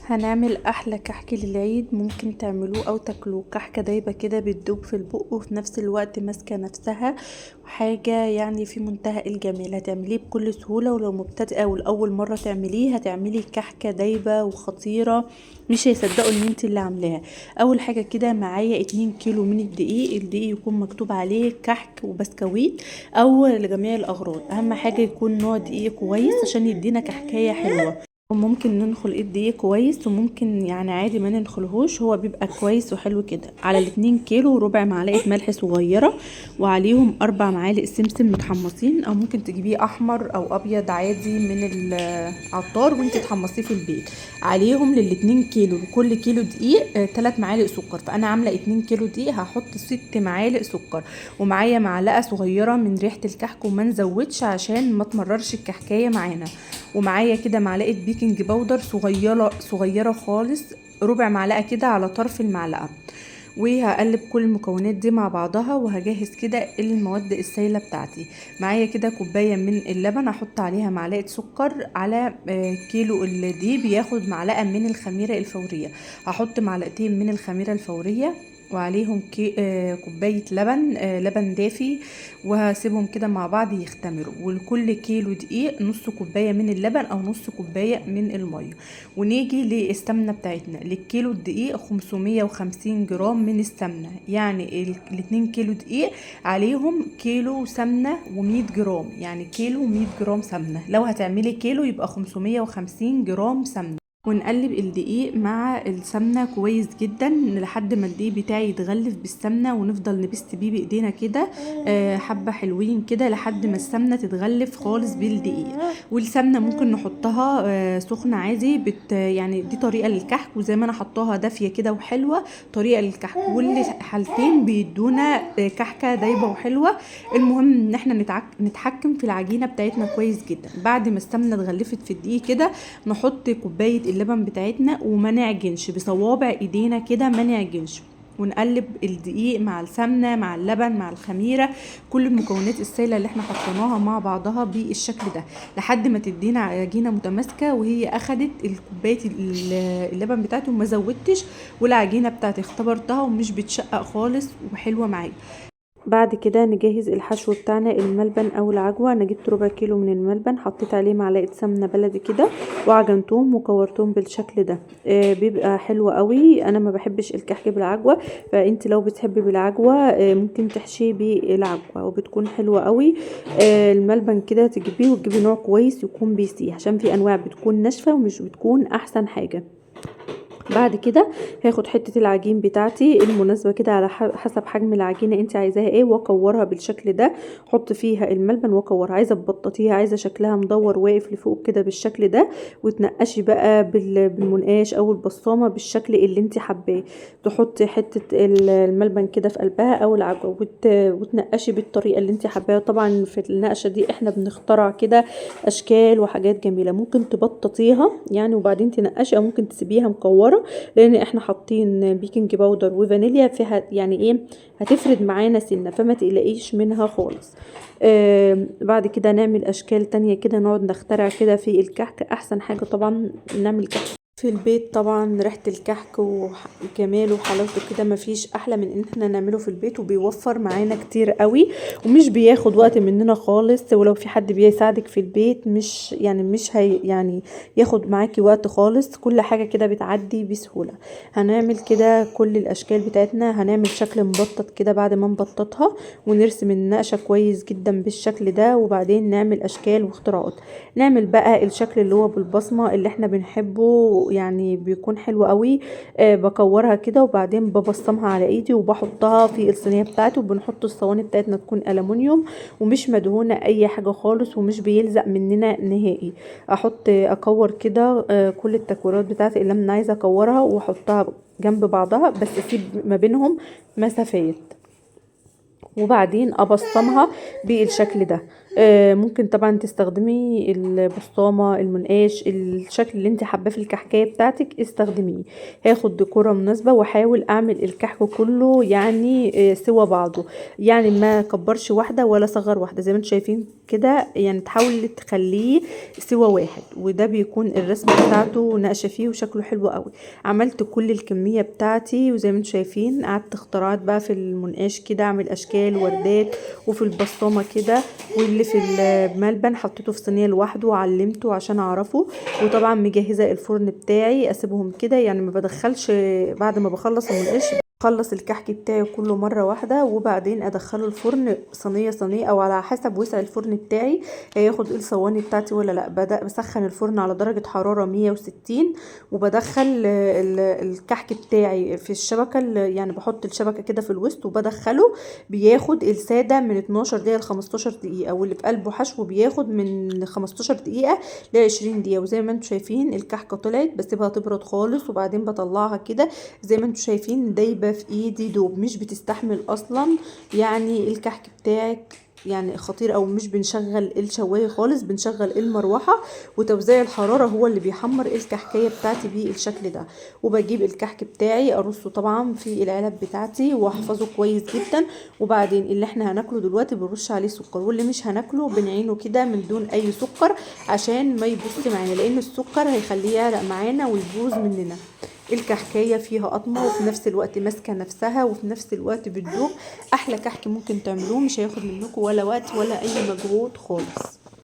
هنعمل احلى كحك للعيد، ممكن تعملوه او تاكلوه. كحكه دايبه كده بتدوب في البق وفي نفس الوقت ماسكه نفسها، وحاجه يعني في منتهى الجمال. هتعمليه بكل سهوله، ولو مبتدئه ولاول مره تعمليه هتعملي كحكه دايبه وخطيره، مش هيصدقوا ان انت اللي عاملاها. اول حاجه كده معايا 2 كيلو من الدقيق. الدقيق يكون مكتوب عليه كحك وبسكويت او لجميع الاغراض، اهم حاجه يكون نوع دقيق كويس عشان يدينا كحكايه حلوه. وممكن ننخل الدقيق كويس، وممكن يعني عادي ما ننخلهوش، هو بيبقى كويس وحلو كده. على الاتنين كيلو ربع معلقة ملح صغيرة، وعليهم 4 معالق سمسم متحمصين، او ممكن تجيبيه احمر او ابيض عادي من العطار وانت تحمصيه في البيت. عليهم للاتنين كيلو، لكل كيلو دقيق 3 معالق سكر. فانا عاملة 2 كيلو دقيق هحط 6 معالق سكر. ومعايا معلقة صغيرة من ريحة الكحك، وما نزودش عشان ما تمررش الكحكاية معانا. ومعايا كده معلقه بيكنج باودر صغيره صغيره خالص، ربع معلقه كده على طرف المعلقه. وهقلب كل المكونات دي مع بعضها، وهجهز كده المواد السائله بتاعتي. معايا كده كوبايه من اللبن، احط عليها معلقه سكر. على كيلو الدقيق بياخد معلقه من الخميره الفوريه. هحط معلقتين من الخميره الفوريه، وعليهم كوباية لبن، لبن دافي. وهسيبهم كده مع بعض يختمروا. ولكل كيلو دقيق نص كوباية من اللبن او نص كوباية من المية. ونيجي للسمنة بتاعتنا. للكيلو الدقيق 550 جرام من السمنة، يعني الاتنين كيلو دقيق عليهم كيلو سمنة و100 جرام، يعني كيلو 100 جرام سمنة. لو هتعملي كيلو يبقى 550 جرام سمنة. ونقلب الدقيق مع السمنه كويس جدا لحد ما الدقيق بتاعي يتغلف بالسمنه، ونفضل نبست بيه بايدينا كده حبه حلوين كده لحد ما السمنه تتغلف خالص بالدقيق. والسمنه ممكن نحطها سخنه عادي، يعني دي طريقه للكحك، وزي ما انا حطاها دافيه كده وحلوه طريقه للكحك، والحالتين بيدونا كحكه دايبه وحلوه. المهم ان احنا نتحكم في العجينه بتاعتنا كويس جدا. بعد ما السمنه اتغلفت في الدقيق كده، نحط كوبايه اللبن بتاعتنا، وما نعجنش بصوابع ايدينا كده، ما نعجنش. ونقلب الدقيق مع السمنه مع اللبن مع الخميره، كل المكونات السائله اللي احنا حطيناها مع بعضها بالشكل ده، لحد ما تدينا عجينه متماسكه. وهي اخدت الكوبايه اللبن بتاعته وما زودتش، والعجينه بتاعتي اختبرتها ومش بتشقق خالص وحلوه معايا. بعد كده نجهز الحشو بتاعنا، الملبن او العجوه. انا جبت ربع كيلو من الملبن، حطيت عليه معلقه سمنه بلدي كده، وعجنتهم وكورتهم بالشكل ده. بيبقى حلو قوي. انا ما بحبش الكحك بالعجوه، فانت لو بتحبي بالعجوه ممكن تحشيه بالعجوه وبتكون حلوه قوي. الملبن كده تجيبيه وتجيبي نوع كويس يكون بيسيح، عشان في انواع بتكون ناشفه ومش بتكون احسن حاجه. بعد كده هاخد حته العجين بتاعتي المناسبه كده على حسب حجم العجينه انت عايزاها ايه، واكورها بالشكل ده. احط فيها الملبن واكورها، عايزه تبططيها، عايزه شكلها مدور واقف لفوق كده بالشكل ده، وتنقشي بقى بالمنقاش او البصامه بالشكل اللي انت حباه. تحطي حته الملبن كده في قلبها او العجوه، وتنقشي بالطريقه اللي انت حباها. طبعا في النقشه دي احنا بنخترع كده اشكال وحاجات جميله. ممكن تبططيها يعني وبعدين تنقشي، او ممكن تسيبيها مكوره، لان احنا حاطين بيكنج باودر وفانيليا فيها، يعني ايه، هتفرد معانا سنه، فما تقلقيش منها خالص. بعد كده نعمل اشكال تانية كده، نقعد نخترع كده في الكحك. احسن حاجه طبعا نعمل كحك في البيت. طبعا ريحة الكحك وجماله وحلاوته كده مفيش احلى من ان احنا نعمله في البيت، وبيوفر معانا كتير قوي، ومش بياخد وقت مننا خالص. ولو في حد بيساعدك في البيت مش هي يعني ياخد معاكي وقت خالص. كل حاجة كده بتعدي بسهولة. هنعمل كده كل الاشكال بتاعتنا. هنعمل شكل مبطط كده بعد ما نبططها، ونرسم النقشة كويس جدا بالشكل ده، وبعدين نعمل اشكال واختراعات. نعمل بقى الشكل اللي هو بالبصمة اللي احنا بنحبه، يعني بيكون حلو قوي. بكورها كده وبعدين ببصمها على ايدي وبحطها في الصينيه بتاعتي. وبنحط الصواني بتاعتنا تكون ألمونيوم ومش مدهونه اي حاجه خالص، ومش بيلزق مننا نهائي. اكور كده كل التكويرات بتاعتي اللي انا عايزه اكورها، واحطها جنب بعضها، بس اسيب ما بينهم مسافات، وبعدين ابصمها بالشكل ده. ممكن طبعا تستخدمي البسطامة، المنقاش، الشكل اللي انت حاباه في الكحكاية بتاعتك استخدميه. هاخد ديكورة مناسبة واحاول اعمل الكحك كله يعني سوا بعضه، يعني ما كبرش واحدة ولا صغر واحدة، زي ما انتم شايفين كده، يعني تحاولي تخليه سوا واحد، وده بيكون الرسمة بتاعته ناقشة فيه وشكله حلو قوي. عملت كل الكمية بتاعتي، وزي ما انتم شايفين قعدت اختراعات بقى في المنقاش كده، اعمل اشكال وردات، وفي البسطامة كده، واللي في الملبن حطيته في صينيه لوحده وعلمته عشان اعرفه. وطبعا مجهزه الفرن بتاعي اسيبهم كده، يعني ما بدخلش بعد ما بخلص المنقش، بخلص الكحك بتاعي كله مره واحده، وبعدين ادخله الفرن صينيه صينيه او على حسب وسع الفرن بتاعي هياخد ايه الصواني بتاعتي ولا لا. بدا بسخن الفرن على درجه حراره 160، وبدخل الكحك بتاعي في الشبكه، يعني بحط الشبكه كده في الوسط وبدخله، بياخد الساده من 12 دقيقه ل 15 دقيقه، واللي بقلبه حشو بياخد من 15 دقيقه ل 20 دقيقه. وزي ما انتم شايفين الكحكه طلعت، بسيبها تبرد خالص وبعدين بطلعها كده، زي ما انتم شايفين دايبه في ايدي دوب، مش بتستحمل اصلا. يعني الكحك بتاعك يعني خطير، او مش بنشغل الشوايه خالص، بنشغل المروحه، وتوزيع الحراره هو اللي بيحمر الكحكايه بتاعتي بالشكل ده. وبجيب الكحك بتاعي ارصه طبعا في العلب بتاعتي واحفظه كويس جدا، وبعدين اللي احنا هناكله دلوقتي بنرش عليه سكر، واللي مش هناكله بنعينه كده من دون اي سكر عشان ما يبوظ معانا، لان السكر هيخليه يعرق معانا ويبوظ مننا. الكحكايه فيها قطمه وفي نفس الوقت ماسكه نفسها وفي نفس الوقت بتدوب. احلى كحك ممكن تعملوه، مش هياخد منكم ولا وقت ولا اي مجهود خالص.